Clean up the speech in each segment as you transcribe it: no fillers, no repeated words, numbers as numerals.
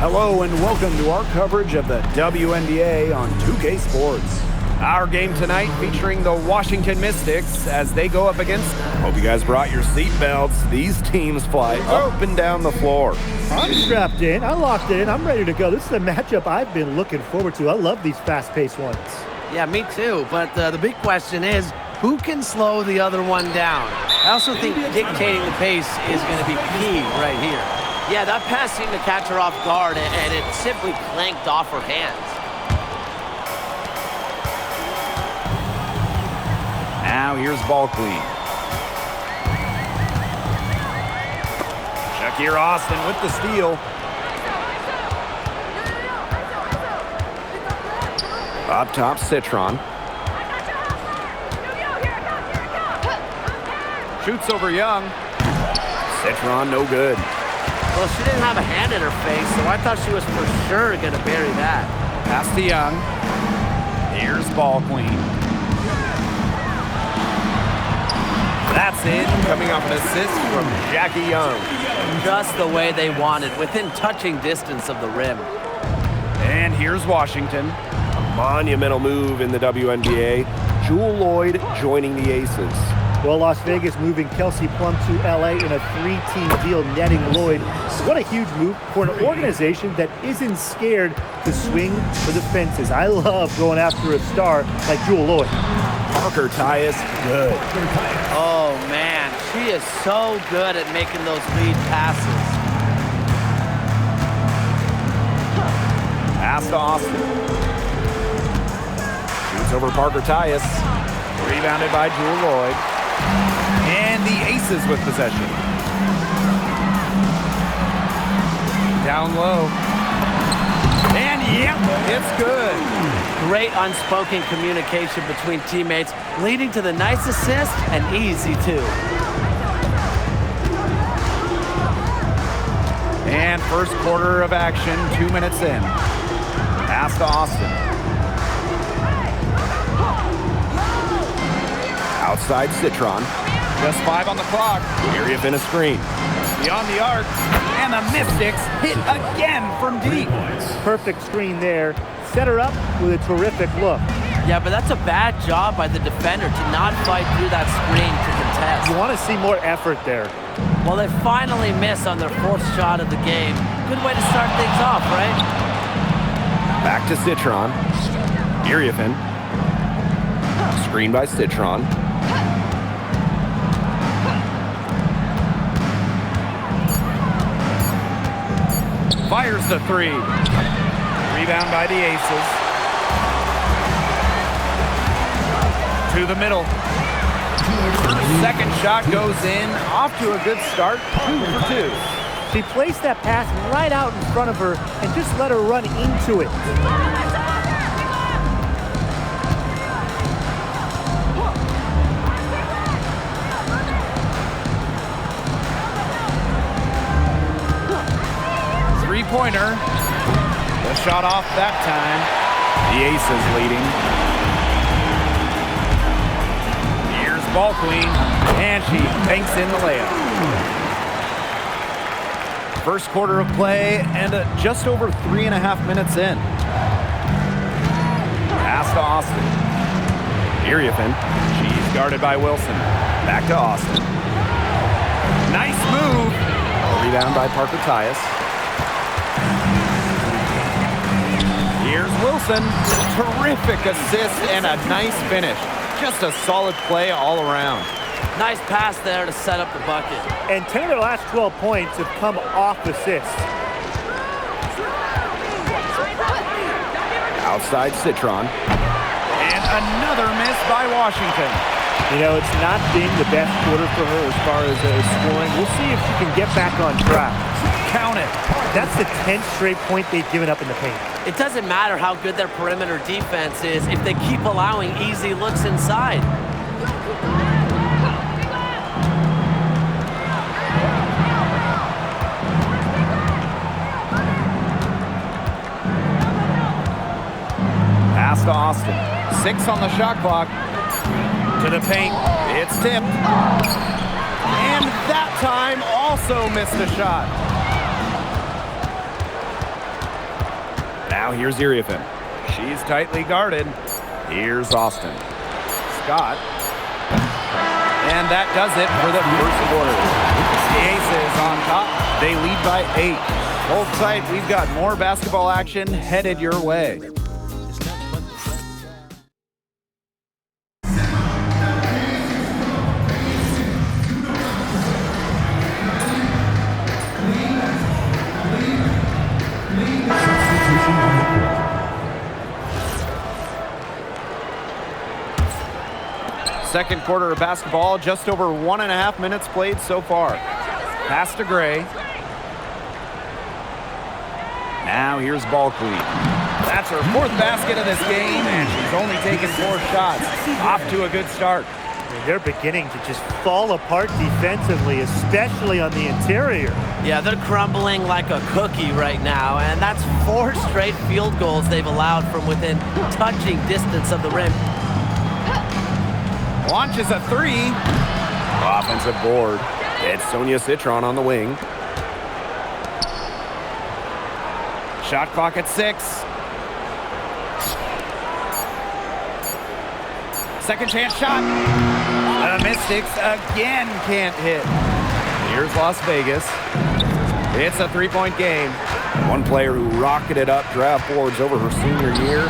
Hello and welcome to our coverage of the WNBA on 2K Sports. Our game tonight featuring the Washington Mystics as they go up against... Hope you guys brought your seatbelts. These teams fly up and down the floor. I'm strapped in. I locked in. I'm ready to go. This is a matchup I've been looking forward to. I love these fast-paced ones. Yeah, me too. But the big question is, who can slow the other one down? I also think dictating the pace is going to be key right here. Yeah, that pass seemed to catch her off guard, and it simply clanked off her hands. Now here's ball queen. Shakir Austin with the steal. Up top, Citron. Shoots over Young. Citron, no good. Well, she didn't have a hand in her face, so I thought she was for sure going to bury that. Pass to Young. Here's ball queen. That's in, coming off an assist from Jackie Young. Just the way they wanted, within touching distance of the rim. And here's Washington. A monumental move in the WNBA. Jewel Lloyd joining the Aces. Well, Las Vegas moving Kelsey Plum to LA in a 3-team deal, netting Lloyd. What a huge move for an organization that isn't scared to swing for the fences. I love going after a star like Jewel Lloyd. Parker Tyus, good. Oh, man. She is so good at making those lead passes. Pass to Austin. Shoots over Parker Tyus. Rebounded by Jewel Lloyd. And the Aces with possession. Down low. And yep, it's good. Great unspoken communication between teammates, leading to the nice assist and easy too. And first quarter of action, 2 minutes in. Pass to Austin. Outside Citron. Just 5 on the clock. Area in a screen. Beyond the arc. And the Mystics hit again from deep. Perfect screen there. Set her up with a terrific look. Yeah, but that's a bad job by the defender to not fight through that screen to contest. You want to see more effort there. Well, they finally miss on their 4th shot of the game. Good way to start things off, right? Back to Citron. Iriafin. Screen by Citron. Fires the 3. Rebound by the Aces. To the middle. Second shot goes in. Off to a good start. 2 for 2. She placed that pass right out in front of her and just let her run into it. Three-pointer. The shot off that time. The Aces leading. Here's ball queen, and she banks in the layup. First quarter of play, and just over 3.5 minutes in. Pass to Austin. Iriafin. She's guarded by Wilson. Back to Austin. Nice move. Rebound by Parker Tyus. Here's Wilson. Terrific assist and a nice finish. Just a solid play all around. Nice pass there to set up the bucket. And 10 of their last 12 points have come off assists. Outside Citron. And another miss by Washington. You know, it's not been the best quarter for her as far as scoring. We'll see if she can get back on track. Count it. That's the 10th straight point they've given up in the paint. It doesn't matter how good their perimeter defense is if they keep allowing easy looks inside. Pass to Austin. 6 on the shot clock. To the paint. It's tipped. And that time also missed a shot. Now here's Iriefin. She's tightly guarded. Here's Austin. Scott. And that does it for the first quarter. The Aces on top. They lead by 8. Hold tight. We've got more basketball action headed your way. Second quarter of basketball, just over 1.5 minutes played so far. Pass to Gray. Now here's Ball Queen. That's her 4th basket of this game, and she's only taken 4 shots. Off to a good start. They're beginning to just fall apart defensively, especially on the interior. Yeah, they're crumbling like a cookie right now, and that's 4 straight field goals they've allowed from within touching distance of the rim. Launches a 3. Offensive board. It's Sonia Citron on the wing. Shot clock at 6. Second chance shot. The Mystics again can't hit. Here's Las Vegas. It's a 3-point game. One player who rocketed up draft boards over her senior year,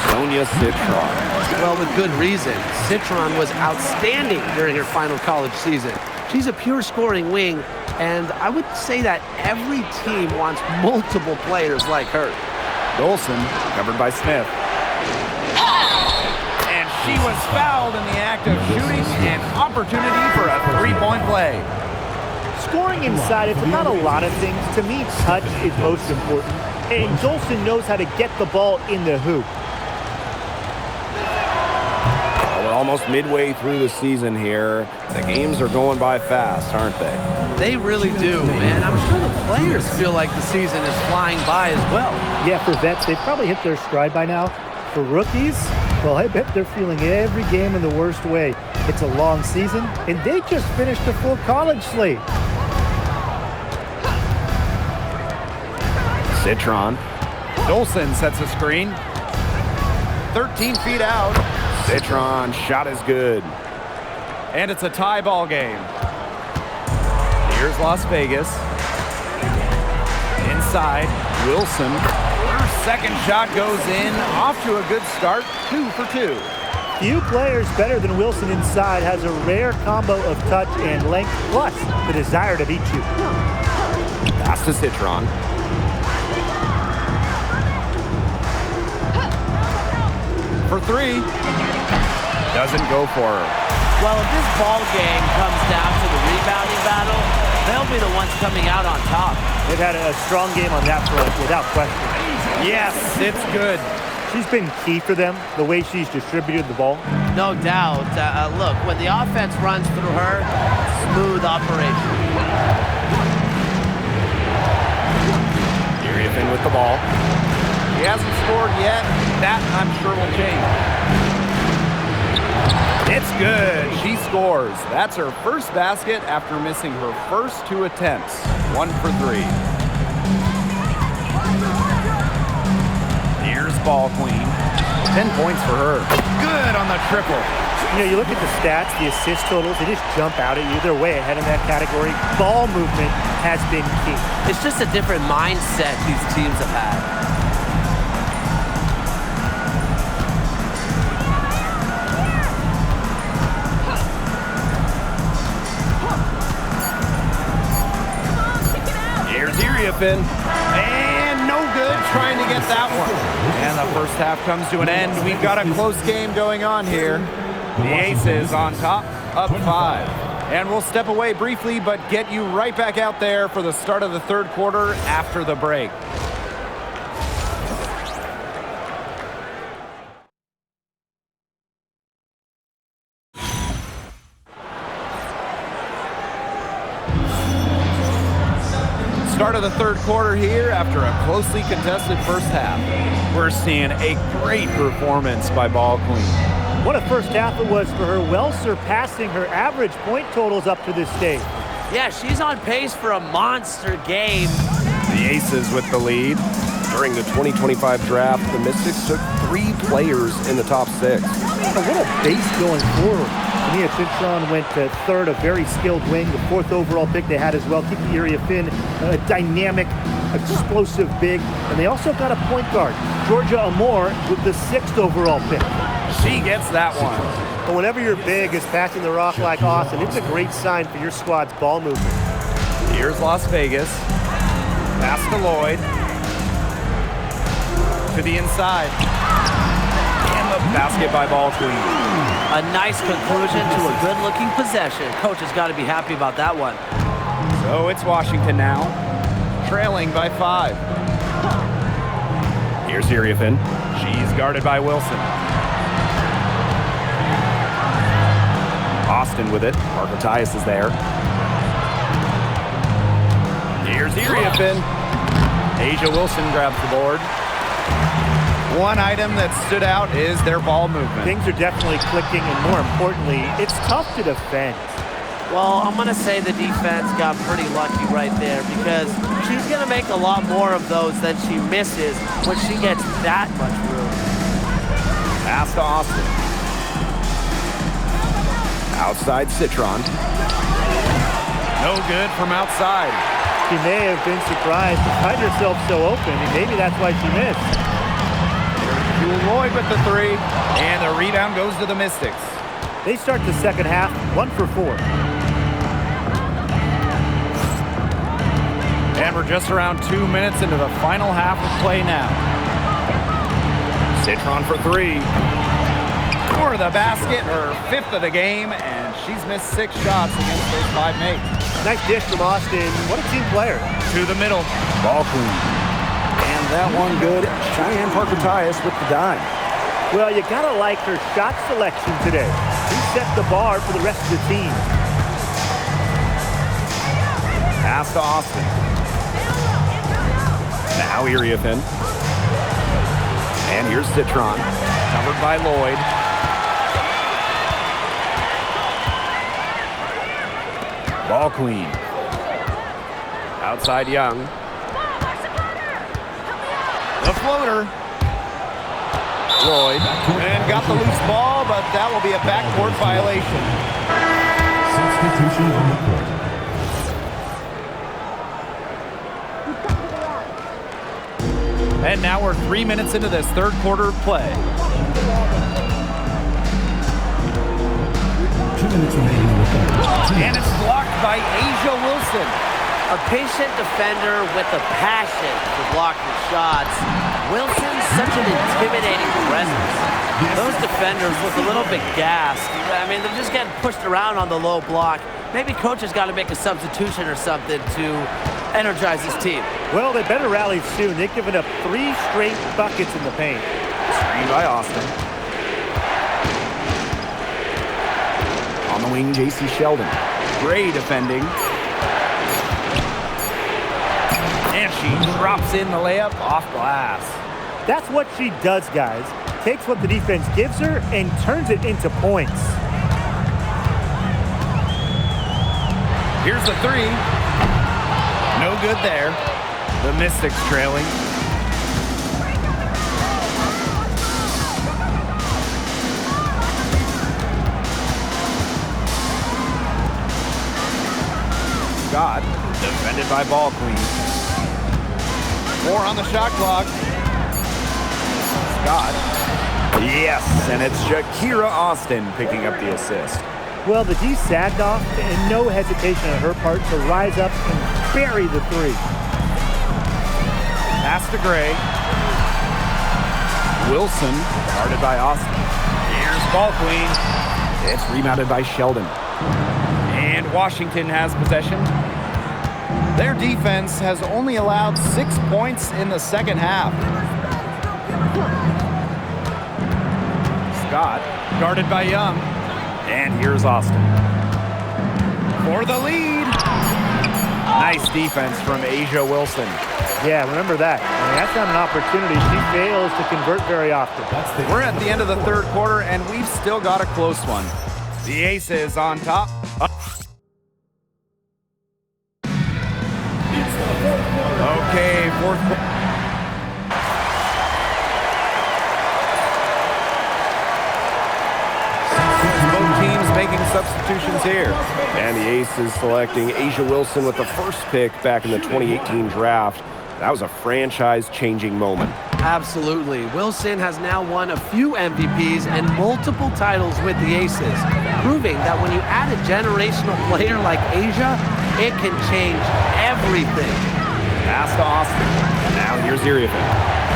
Sonia Citron. Well, with good reason. Citron was outstanding during her final college season. She's a pure scoring wing, and I would say that every team wants multiple players like her. Dolson, covered by Smith. And she was fouled in the act of shooting, an opportunity for a 3-point play. Scoring inside, it's about a lot of things. To me, touch is most important, and Dolson knows how to get the ball in the hoop. We're almost midway through the season here. The games are going by fast, aren't they? They really do, and I'm sure the players feel like the season is flying by as well. Yeah, for vets, they've probably hit their stride by now. For rookies, well, I bet they're feeling every game in the worst way. It's a long season, and they just finished a full college slate. Citron. Dolson sets a screen. 13 feet out. Citron shot is good. And it's a tie ball game. Here's Las Vegas. Inside, Wilson. Her second shot goes in. Off to a good start. 2 for 2. Few players better than Wilson inside, has a rare combo of touch and length, plus the desire to beat you. Pass to Citron. For 3. Doesn't go for her. Well, if this ball game comes down to the rebounding battle, they'll be the ones coming out on top. They've had a strong game on that front, without question. Yes, it's good. She's been key for them, the way she's distributed the ball. No doubt. Look, when the offense runs through her, smooth operation. Iriefin with the ball. He hasn't scored yet. That, I'm sure, will change. It's good. She scores. That's her first basket after missing her first 2 attempts. 1 for 3. Here's Ball Queen. 10 points for her. Good on the triple. You know, you look at the stats, the assist totals, they just jump out at you. They're way ahead in that category. Ball movement has been key. It's just a different mindset these teams have had. And no good trying to get that one. And the first half comes to an end. We've got a close game going on here. The Aces on top, up 5. And we'll step away briefly, but get you right back out there for the start of the third quarter after the break. Start of the third quarter here after a closely contested first half. We're seeing a great performance by Ball Queen. What a first half it was for her, well surpassing her average point totals up to this stage. Yeah, she's on pace for a monster game. The Aces with the lead. During the 2025 draft, the Mystics took 3 players in the top 6. A little base going forward. Mia Cintron went to third, a very skilled wing, the 4th overall pick they had as well. Keep the area Finn, a dynamic, explosive big. And they also got a point guard, Georgia Amore, with the 6th overall pick. She gets that one. But whenever you're big is passing the rock like Austin, it's a great sign for your squad's ball movement. Here's Las Vegas. Pass to Lloyd. To the inside. And the basket by Ball Queen. A nice conclusion to a good-looking possession. Coach has got to be happy about that one. So it's Washington now, trailing by 5. Here's Iriafin. She's guarded by Wilson. Austin with it. Marco Tyus is there. Here's Iriafin. Asia Wilson grabs the board. One item that stood out is their ball movement. Things are definitely clicking, and more importantly, it's tough to defend. Well, I'm going to say the defense got pretty lucky right there because she's going to make a lot more of those than she misses when she gets that much room. Pass to Austin. Outside Citron. No good from outside. She may have been surprised to find herself so open, and maybe that's why she missed. Lloyd with the 3, and the rebound goes to the Mystics. They start the second half 1 for 4. And we're just around 2 minutes into the final half of play now. Citron for 3. For the basket, her 5th of the game, and she's missed 6 shots against those 5 mates. Nice dish from Austin. What a team player. To the middle. Ball Queen. And that one good. Cheyenne Parker Tyus with the dime. Well, you gotta like her shot selection today. She set the bar for the rest of the team. Pass to Austin. Now Iriafin. And here's Citron. Covered by Lloyd. Ball Queen. Outside Young. The floater. Lloyd. And got the loose ball, but that will be a backcourt violation. Substitution on the court. And now we're 3 minutes into this third quarter of play. 2 minutes remaining in the third. And it's blocked by Asia Wilson. A patient defender with a passion for blocking shots. Wilson's such an intimidating presence. Those defenders look a little bit gassed. I mean, they're just getting pushed around on the low block. Maybe coach has got to make a substitution or something to energize his team. Well, they better rally soon. They've given up 3 straight buckets in the paint. Screen by Austin. On the wing, J.C. Sheldon. Gray defending. And she drops in the layup off glass. That's what she does, guys. Takes what the defense gives her and turns it into points. Here's the 3. No good there. The Mystics trailing. Scott, defended by Ball Queen. 4 on the shot clock. Scott. Yes, and it's Shakira Austin picking up the assist. Well, the D sagged off, and no hesitation on her part to rise up and bury the 3. Pass to Gray. Wilson, guarded by Austin. Here's Ball Queen. It's rebounded by Sheldon. And Washington has possession. Their defense has only allowed 6 points in the second half. Scott, guarded by Young. And here's Austin. For the lead. Nice defense from Asia Wilson. Yeah, remember that. I mean, that's not an opportunity. She fails to convert very often. We're at the end of the third quarter, and we've still got a close one. The Aces on top. Okay, fourth quarter. substitutions here. And the Aces selecting Asia Wilson with the first pick back in the 2018 draft. That was a franchise-changing moment. Absolutely. Wilson has now won a few MVPs and multiple titles with the Aces, proving that when you add a generational player like Asia, it can change everything. Pass to Austin. Now here's Iriafin.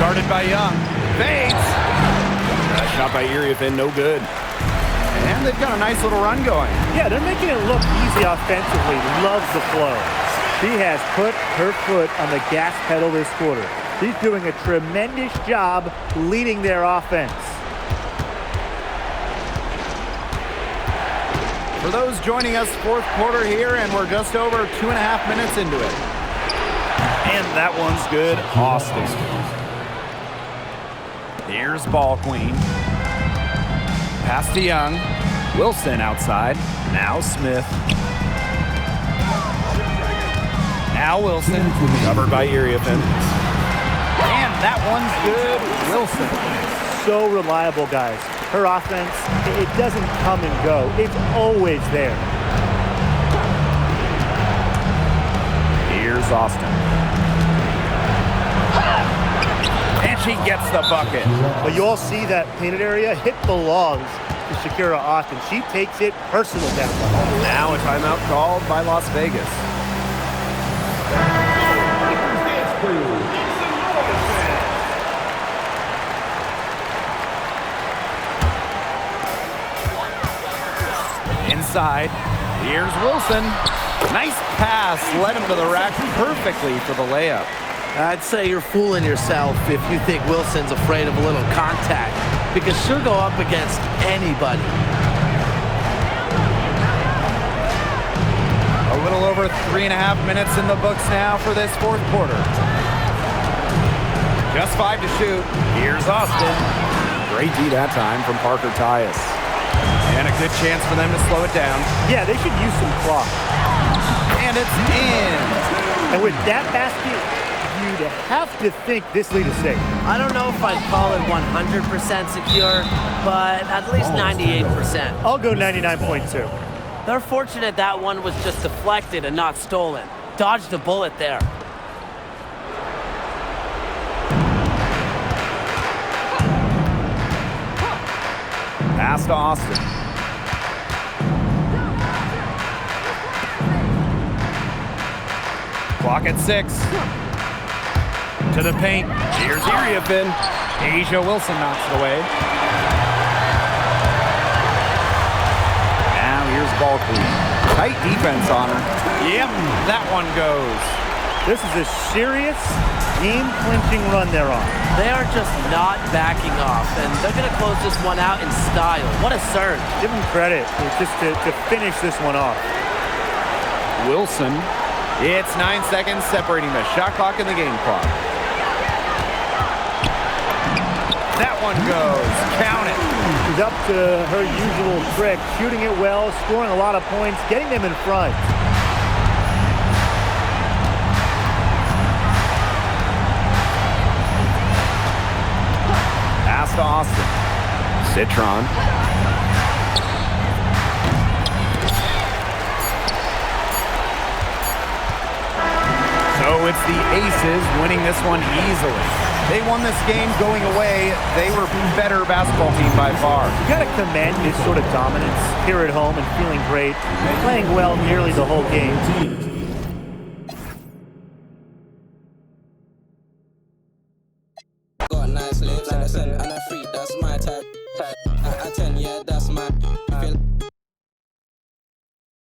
Guarded by Young. Fades. Shot by Iriafin, no good. And they've got a nice little run going. Yeah, they're making it look easy offensively. Loves the flow. She has put her foot on the gas pedal this quarter. She's doing a tremendous job leading their offense. For those joining us, fourth quarter here, and we're just over 2.5 minutes into it. And that one's good. Austin. Here's Ball Queen. Pass to Young. Wilson outside. Now Smith. Now Wilson. Covered by Iriafin. And that one's good. Wilson. So reliable, guys. Her offense, it doesn't come and go. It's always there. Here's Austin. And she gets the bucket. But you all see that painted area? It belongs to Shakira Austin. She takes it personal down low. Now a timeout called by Las Vegas. Inside, here's Wilson. Nice pass, led him to the rack perfectly for the layup. I'd say you're fooling yourself if you think Wilson's afraid of a little contact, because she'll go up against anybody. A little over 3.5 minutes in the books now for this fourth quarter. Just 5 to shoot. Here's Austin. Great D that time from Parker Tyus. And a good chance for them to slow it down. Yeah, they should use some clock. And it's in. And with that basket, you'd have to think this lead is safe. I don't know if I'd call it 100% secure, but at least 98%. I'll go 99.2. They're fortunate that one was just deflected and not stolen. Dodged a bullet there. Pass to Austin. Clock at 6. To the paint. Here's Iriafin. Asia Wilson knocks it away. Now here's Ball Queen. Tight defense on her. Yep, that one goes. This is a serious game-clinching run they're on. They are just not backing off, and they're going to close this one out in style. What a surge. Give them credit just to finish this one off. Wilson. It's 9 seconds separating the shot clock and the game clock. That one goes. Count it. She's up to her usual trick, shooting it well, scoring a lot of points, getting them in front. Pass to Austin. Citron. So it's the Aces winning this one easily. They won this game going away. They were better basketball team by far. You got to commend this sort of dominance here at home and feeling great, playing well nearly the whole game. Got nice lips and a freak, that's my type. I 10, yeah, that's my.